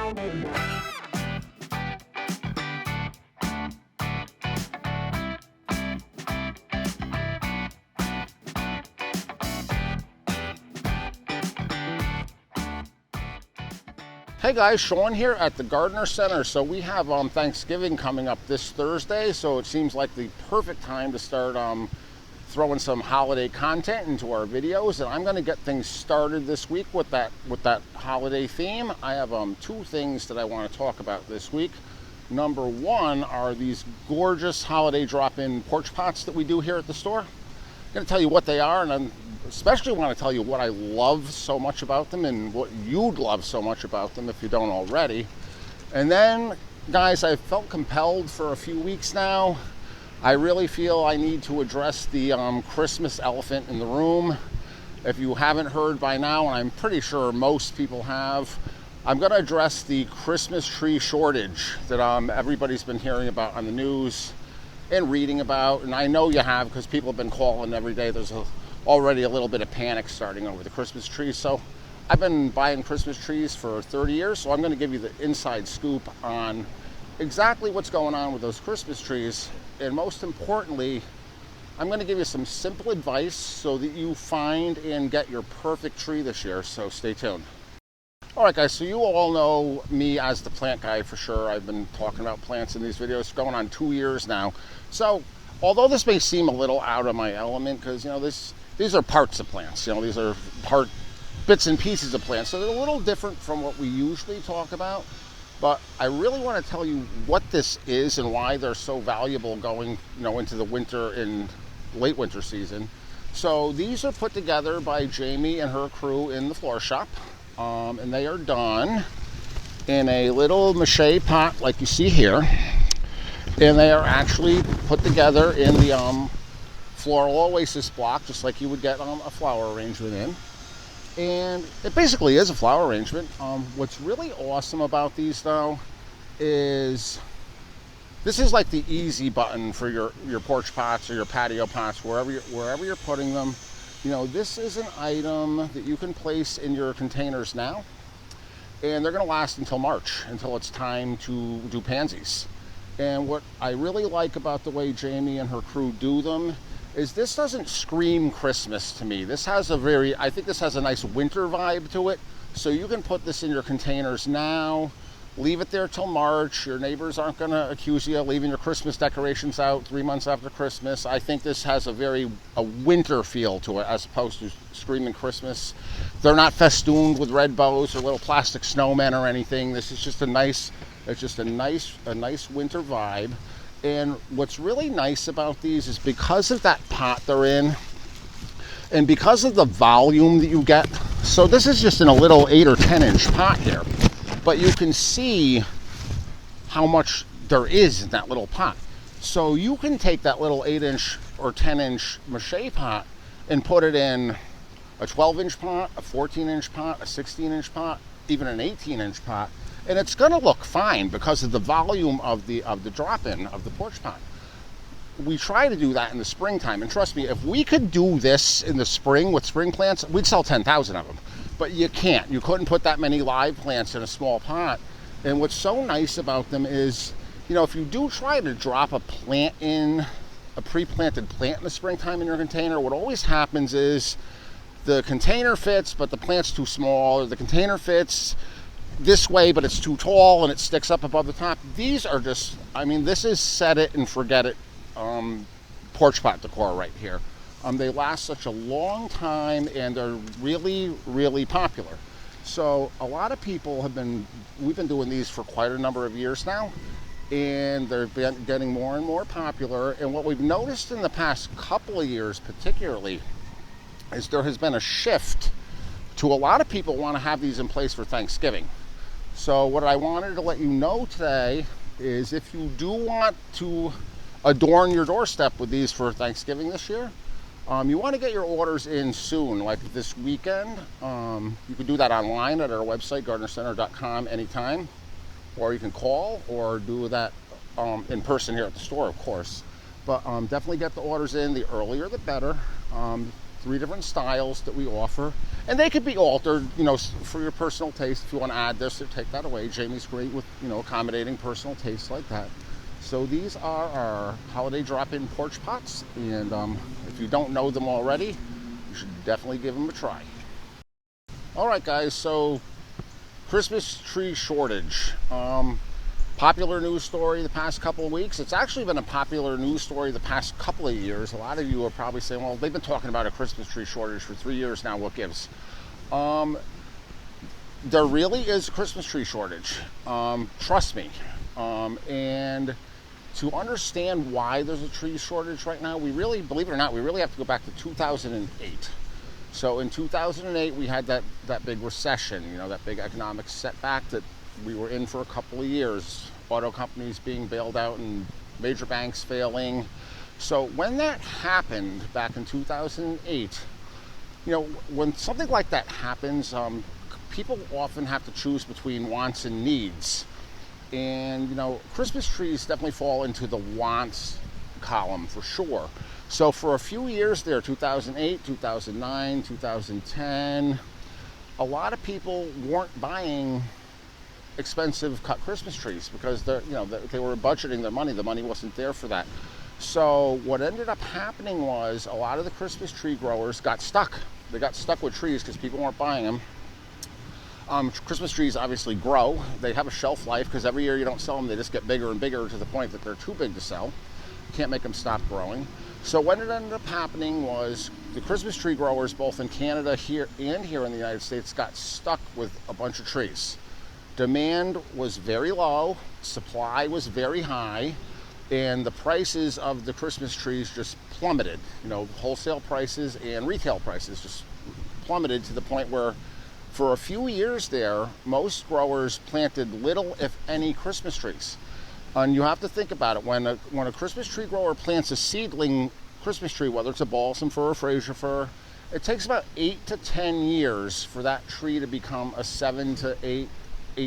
Hey guys, Sean here at the Gardener Center. So we have Thanksgiving coming up this Thursday, so it seems like the perfect time to start throwing some holiday content into our videos, and I'm going to get things started this week with that holiday theme. I have two things that I want to talk about this week. Number one are these gorgeous holiday drop-in porch pots that we do here at the store. I'm going to tell you what they are, and I especially want to tell you what I love so much about them and what you'd love so much about them if you don't already. And then, guys, I felt compelled for a few weeks now. I really feel I need to address the Christmas elephant in the room. If you haven't heard by now, and I'm pretty sure most people have, I'm going to address the Christmas tree shortage that everybody's been hearing about on the news and reading about. And I know you have, because people have been calling every day. There's already a little bit of panic starting over the Christmas trees. So I've been buying Christmas trees for 30 years, so I'm going to give you the inside scoop on exactly what's going on with those Christmas trees. And most importantly, I'm going to give you some simple advice so that you find and get your perfect tree this year, so stay tuned. All right, guys, so you all know me as the plant guy for sure. I've been talking about plants in these videos going on 2 years now. So although this may seem a little out of my element, because, you know, these are parts of plants, you know, these are bits and pieces of plants, so they're a little different from what we usually talk about. But I really want to tell you what this is and why they're so valuable going, you know, into the winter and late winter season. So these are put together by Jamie and her crew in the floor shop, and they are done in a little mache pot like you see here, and they are actually put together in the floral oasis block, just like you would get a flower arrangement in. And it basically is a flower arrangement. What's really awesome about these though is this is like the easy button for your porch pots or your patio pots, wherever you're putting them. You know, this is an item that you can place in your containers now, and they're going to last until March, until it's time to do pansies. And what I really like about the way Jamie and her crew do them is this doesn't scream Christmas to me. I think this has a nice winter vibe to it. So you can put this in your containers now, leave it there till March. Your neighbors aren't gonna accuse you of leaving your Christmas decorations out 3 months after Christmas. I think this has a winter feel to it as opposed to screaming Christmas. They're not festooned with red bows or little plastic snowmen or anything. This is just a nice winter vibe. And what's really nice about these is because of that pot they're in, and because of the volume that you get. So this is just in a little 8 or 10 inch pot here, but you can see how much there is in that little pot. So you can take that little 8 inch or 10 inch mache pot and put it in a 12 inch pot, a 14 inch pot, a 16 inch pot, even an 18 inch pot. And it's going to look fine because of the volume of the drop-in of the porch pot. We try to do that in the springtime, and trust me, if we could do this in the spring with spring plants, we'd sell 10,000 of them. But you can't. You couldn't put that many live plants in a small pot. And what's so nice about them is, you know, if you do try to drop a plant in, a pre-planted plant in the springtime in your container, what always happens is the container fits, but the plant's too small, or the container fits this way, but it's too tall and it sticks up above the top. These are just, I mean, this is set it and forget it porch pot decor right here. They last such a long time, and they're really, really popular. So a lot of people we've been doing these for quite a number of years now, and they're getting more and more popular. And what we've noticed in the past couple of years particularly is there has been a shift to a lot of people want to have these in place for Thanksgiving. So what I wanted to let you know today is if you do want to adorn your doorstep with these for Thanksgiving this year, you want to get your orders in soon, like this weekend. You can do that online at our website, gardenercenter.com, anytime, or you can call or do that in person here at the store, of course. But definitely get the orders in. The earlier the better. 3 different styles that we offer. And they could be altered, for your personal taste. If you want to add this or take that away, Jamie's great with, accommodating personal tastes like that. So these are our holiday drop-in porch pots, and if you don't know them already, you should definitely give them a try. All right, guys, so Christmas tree shortage. Popular news story the past couple of weeks. It's actually been a popular news story the past couple of years. A lot of you are probably saying, well, they've been talking about a Christmas tree shortage for 3 years now, what gives? There really is a Christmas tree shortage. Trust me. And to understand why there's a tree shortage right now, we really, believe it or not, we really have to go back to 2008. So in 2008, we had that big recession, that big economic setback that we were in for a couple of years. Auto companies being bailed out and major banks failing. So when that happened back in 2008, when something like that happens, people often have to choose between wants and needs. And, Christmas trees definitely fall into the wants column for sure. So for a few years there, 2008, 2009, 2010, a lot of people weren't buying expensive cut Christmas trees because they were budgeting their money. The money wasn't there for that. So what ended up happening was a lot of the Christmas tree growers got stuck. They got stuck with trees because people weren't buying them. Christmas trees obviously grow. They have a shelf life because every year you don't sell them, they just get bigger and bigger to the point that they're too big to sell. You can't make them stop growing. So what ended up happening was the Christmas tree growers, both in Canada here in the United States, got stuck with a bunch of trees. Demand was very low, supply was very high, and the prices of the Christmas trees just plummeted. Wholesale prices and retail prices just plummeted to the point where for a few years there, most growers planted little, if any, Christmas trees. And you have to think about it. When a Christmas tree grower plants a seedling Christmas tree, whether it's a balsam fir or Fraser fir, it takes about 8 to 10 years for that tree to become a 7 to 8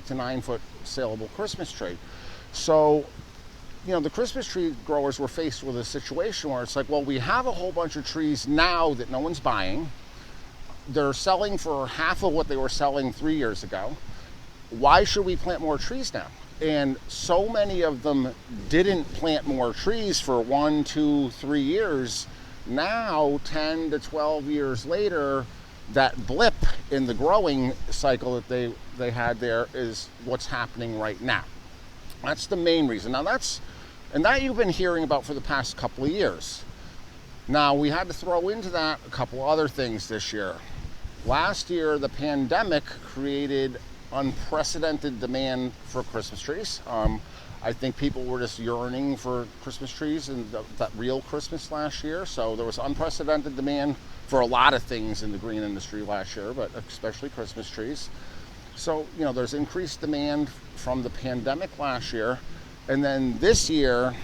to 9 foot saleable Christmas tree. So, the Christmas tree growers were faced with a situation where it's like, well, we have a whole bunch of trees now that no one's buying. They're selling for half of what they were selling 3 years ago. Why should we plant more trees now? And so many of them didn't plant more trees for 1, 2, 3 years. Now, 10 to 12 years later, that blip in the growing cycle that they had there is what's happening right now. That's the main reason. Now that you've been hearing about for the past couple of years. Now we had to throw into that a couple other things this year. Last year, the pandemic created unprecedented demand for Christmas trees. I think people were just yearning for Christmas trees and that real Christmas last year. So there was unprecedented demand for a lot of things in the green industry last year, but especially Christmas trees. So, there's increased demand from the pandemic last year. And then this year,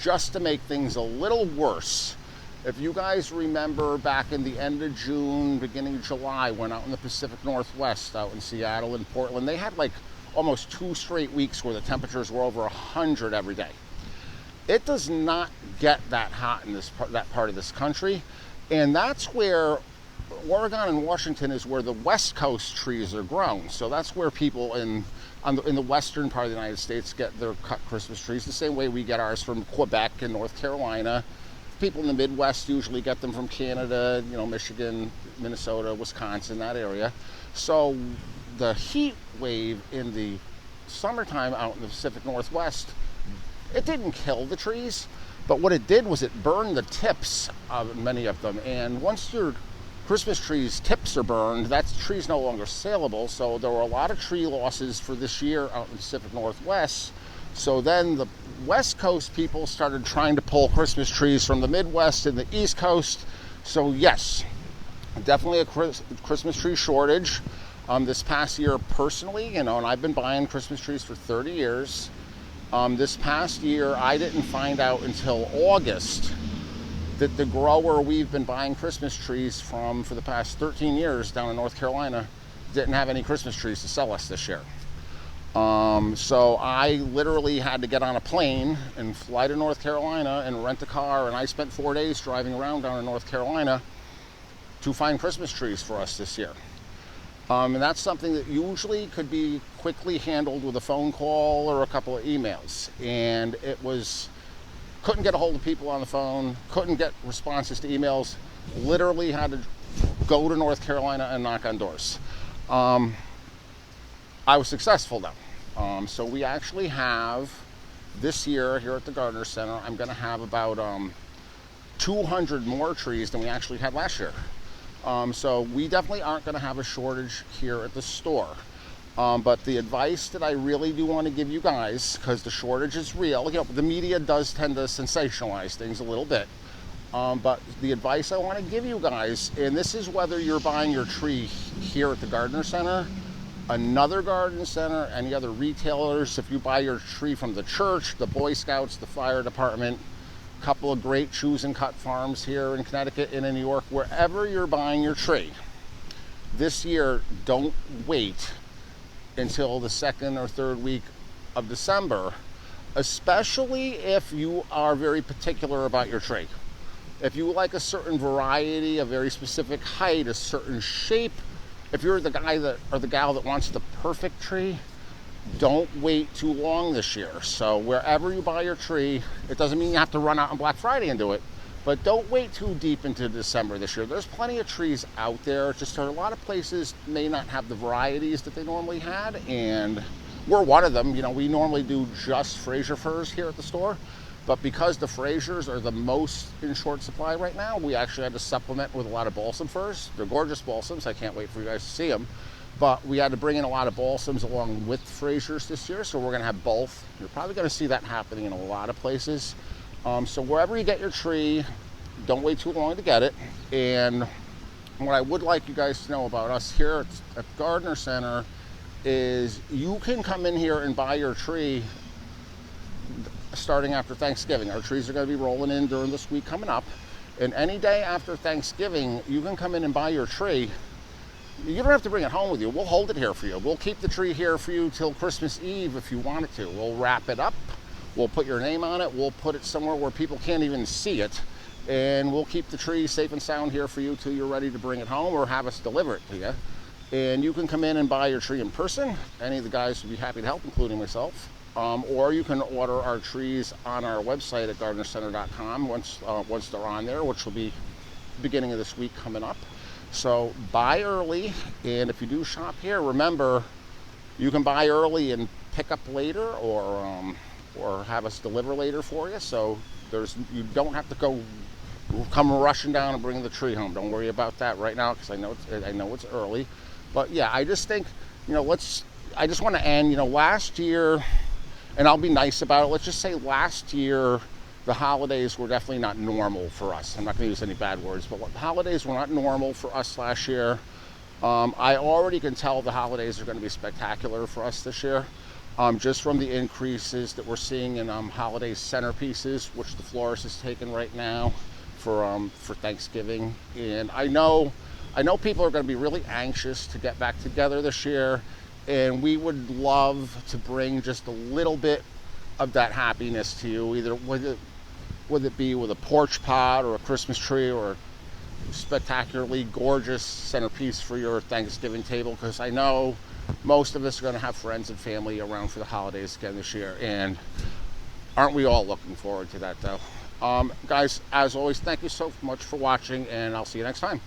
just to make things a little worse, if you guys remember back in the end of June, beginning of July, when out in the Pacific Northwest, out in Seattle and Portland, they had like almost 2 straight weeks where the temperatures were over 100 every day. It does not get that hot in that part of this country. And that's where Oregon and Washington is where the West Coast trees are grown. So that's where people in the western part of the United States get their cut Christmas trees, the same way we get ours from Quebec and North Carolina. People in the Midwest usually get them from Canada, Michigan, Minnesota, Wisconsin, that area. So the heat wave in the summertime out in the Pacific Northwest, it didn't kill the trees, but what it did was it burned the tips of many of them. And once your Christmas trees' tips are burned, that tree's no longer saleable. So there were a lot of tree losses for this year out in the Pacific Northwest. So then the West Coast people started trying to pull Christmas trees from the Midwest and the East Coast. So yes, definitely a Christmas tree shortage. This past year personally, and I've been buying Christmas trees for 30 years. This past year, I didn't find out until August that the grower we've been buying Christmas trees from for the past 13 years down in North Carolina didn't have any Christmas trees to sell us this year. So I literally had to get on a plane and fly to North Carolina and rent a car, and I spent 4 days driving around down in North Carolina to find Christmas trees for us this year. And that's something that usually could be quickly handled with a phone call or a couple of emails. And couldn't get a hold of people on the phone, couldn't get responses to emails, literally had to go to North Carolina and knock on doors. I was successful though. So we actually have, this year here at the Gardener Center, I'm gonna have about 200 more trees than we actually had last year. So we definitely aren't gonna have a shortage here at the store. But the advice that I really do want to give you guys, because the shortage is real, the media does tend to sensationalize things a little bit. But the advice I want to give you guys, and this is whether you're buying your tree here at the Gardener Center, another garden center, any other retailers, if you buy your tree from the church, the Boy Scouts, the fire department, a couple of great choose and cut farms here in Connecticut and in New York, wherever you're buying your tree, this year, don't wait until the second or third week of December, especially if you are very particular about your tree. If you like a certain variety, a very specific height, a certain shape, if you're the guy or the gal that wants the perfect tree, don't wait too long this year. So wherever you buy your tree, it doesn't mean you have to run out on Black Friday and do it, but don't wait too deep into December this year. There's plenty of trees out there. Just a lot of places may not have the varieties that they normally had, and we're one of them. We normally do just Fraser firs here at the store, but because the Frasers are the most in short supply right now, we actually had to supplement with a lot of balsam firs. They're gorgeous balsams. I can't wait for you guys to see them. But we had to bring in a lot of balsams along with Frasers this year, so we're gonna have both. You're probably gonna see that happening in a lot of places. So wherever you get your tree, don't wait too long to get it. And what I would like you guys to know about us here at Gardener Center is you can come in here and buy your tree starting after Thanksgiving. Our trees are going to be rolling in during this week coming up. And any day after Thanksgiving, you can come in and buy your tree. You don't have to bring it home with you. We'll hold it here for you. We'll keep the tree here for you till Christmas Eve if you want it to. We'll wrap it up. We'll put your name on it. We'll put it somewhere where people can't even see it. And we'll keep the tree safe and sound here for you till you're ready to bring it home or have us deliver it to you. And you can come in and buy your tree in person. Any of the guys would be happy to help, including myself. Or you can order our trees on our website at gardenercenter.com once they're on there, which will be beginning of this week coming up. So buy early, and if you do shop here, remember, you can buy early and pick up later, or have us deliver later for you. So you don't have to come rushing down and bring the tree home. Don't worry about that right now, because I know it's early. But yeah, I just think, I just want to end, last year, and I'll be nice about it. Let's just say last year, the holidays were definitely not normal for us. I'm not going to use any bad words, but the holidays were not normal for us last year. I already can tell the holidays are going to be spectacular for us this year, just from the increases that we're seeing in holiday centerpieces, which the florist is taking right now for Thanksgiving. And I know people are going to be really anxious to get back together this year, and we would love to bring just a little bit of that happiness to you, either whether it be with a porch pot or a Christmas tree or a spectacularly gorgeous centerpiece for your Thanksgiving table, because I know most of us are going to have friends and family around for the holidays again this year, and aren't we all looking forward to that though? Guys, as always, thank you so much for watching, and I'll see you next time.